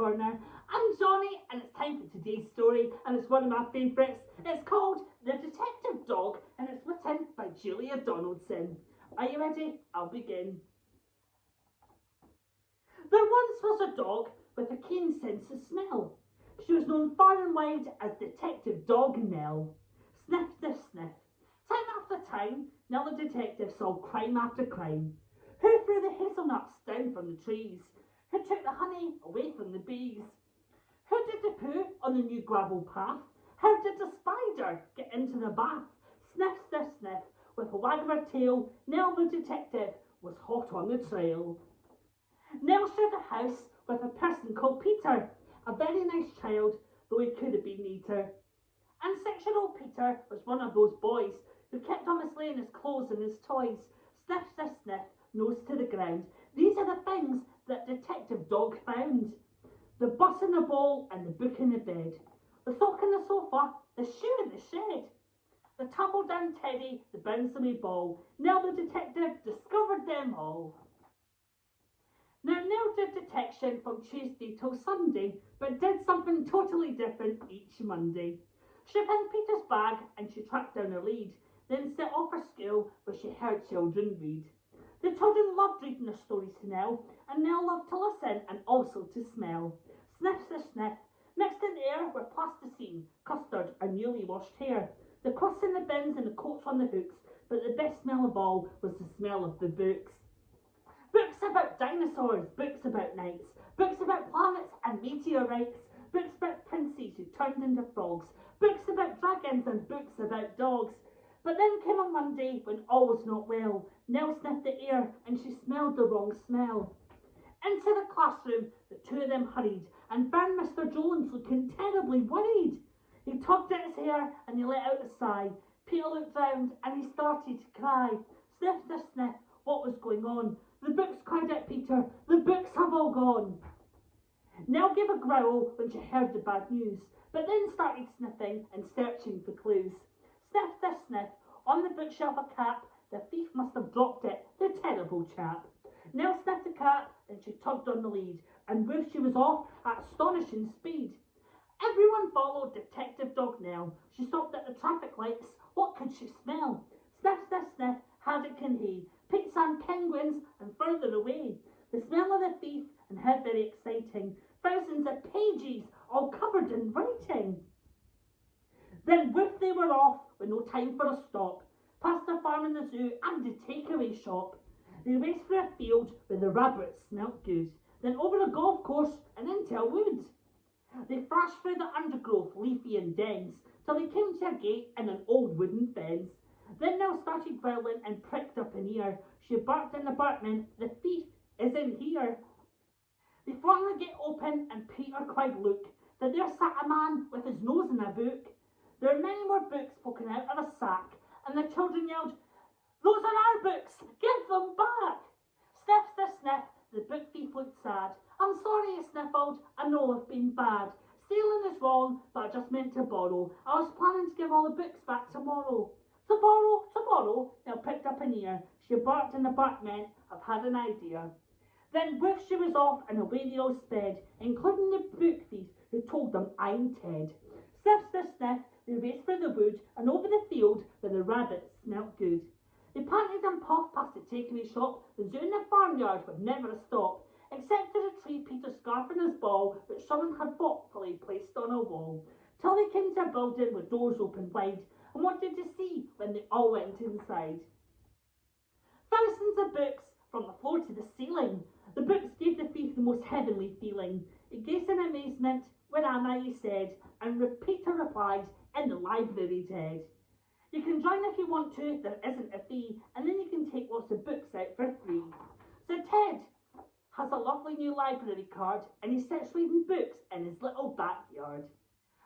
corner. I'm Johnny and it's time for today's story, and it's one of my favourites. It's called The Detective Dog and it's written by Julia Donaldson. Are you ready? I'll begin. There once was a dog with a keen sense of smell. She was known far and wide as Detective Dog Nell. Sniff, sniff, sniff. Time after time, Nell the detective saw crime after crime. Who threw the hazelnuts down from the trees? Who took the honey away from the bees? Who did the poo on the new gravel path? How did the spider get into the bath? Sniff, sniff, sniff. With a wag of her tail, Nell the detective was hot on the trail. Nell shared a house with a person called Peter, a very nice child, though he could have been neater. And 6-year-old Peter was one of those boys who kept on mislaying his clothes and his toys. Sniff, sniff, sniff, nose to the ground. These are the things that Detective Dog found. The bus in the ball and the book in the bed. The sock in the sofa, the shoe in the shed. The tumble-down teddy, the bouncy ball. Nell the detective discovered them all. Now Nell did detection from Tuesday till Sunday, but did something totally different each Monday. She found Peter's bag and she tracked down a lead, then set off for school where she heard children read. The children loved reading their stories to Nell, and Nell loved to listen and also to smell. Sniff, sniff, sniff. Mixed in the air were plasticine, custard and newly washed hair. The crusts in the bins and the coats on the hooks, but the best smell of all was the smell of the books. Books about dinosaurs, books about knights, books about planets and meteorites, books about princes who turned into frogs, books about dragons and books about dogs. But then came a Monday when all was not well. Nell sniffed the air and she smelled the wrong smell. Into the classroom the two of them hurried and found Mr. Jones looking terribly worried. He tugged at his hair and he let out a sigh. Peter looked round and he started to cry. Sniff, sniff, sniff, what was going on? The books, cried out Peter, the books have all gone. Nell gave a growl when she heard the bad news, but then started sniffing and searching for clues. Sniff, sniff, sniff, on the bookshelf a cap, the thief must have dropped it, the terrible chap. Nell sniffed the cap, then she tugged on the lead, and woof she was off at astonishing speed. Everyone followed Detective Dog Nell. She stopped at the traffic lights. What could she smell? Sniff, sniff, sniff, haddock and hay, pizza and penguins, and further away. The smell of the thief, and how very exciting. Thousands of pages, all covered in writing. Then woof they were off, with no time for a stop, past the farm and the zoo and the takeaway shop. They raced through a field where the rabbits smelt good, then over a golf course and into a wood. They thrashed through the undergrowth, leafy and dense, till they came to a gate and an old wooden fence. Then Nell started growling and pricked up an ear. She barked in the barkman, the thief is in here. They flung the gate open and Peter cried, look, that there sat a man with his nose in a book. There are many more books poking out of a sack, and the children yelled, those are our books, give them back. Sniff, sniff, sniff, the book thief looked sad. I'm sorry, he sniffled, I know I've been bad. Stealing is wrong, but I just meant to borrow. I was planning to give all the books back tomorrow. To borrow, Nell picked up an ear. She barked in the barkman, I've had an idea. Then woof she was off and away they all sped, including the book thief who told them I'm Ted. Sniff, sniff, sniff, they raced through the wood and over the field where the rabbits smelt good. They panted and puffed past the takeaway shop, the zoo and the farmyard with never a stop, except to retrieve Peter's scarf and his ball, which someone had thoughtfully placed on a wall, till they came to a building with doors open wide, and what did they see when they all went inside? Thousands of books from the floor to the ceiling. The books gave the thief the most heavenly feeling. He gazed in amazement. Where am I, he said, and Peter replied, in the library, Ted. You can join if you want to, there isn't a fee, and then you can take lots of books out for free. So Ted has a lovely new library card, and he sits reading books in his little backyard.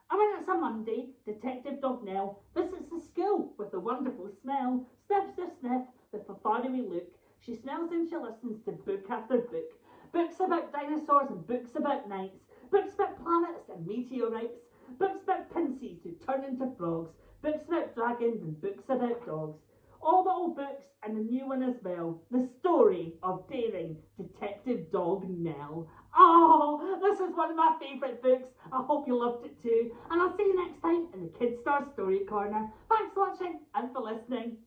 And when it's a Monday, Detective Dog Nell visits the school with a wonderful smell. Sniff, sniff, sniff, with a faraway look. She smells and she listens to book after book. Books about dinosaurs and books about knights. Books about planets and meteorites. Books about princes who turn into frogs. Books about dragons and books about dogs. all the old books and the new one as well. The story of daring Detective Dog Nell. Oh, this is one of my favourite books. I hope you loved it too. And I'll see you next time in the Kid Star Story Corner. Thanks for watching and for listening.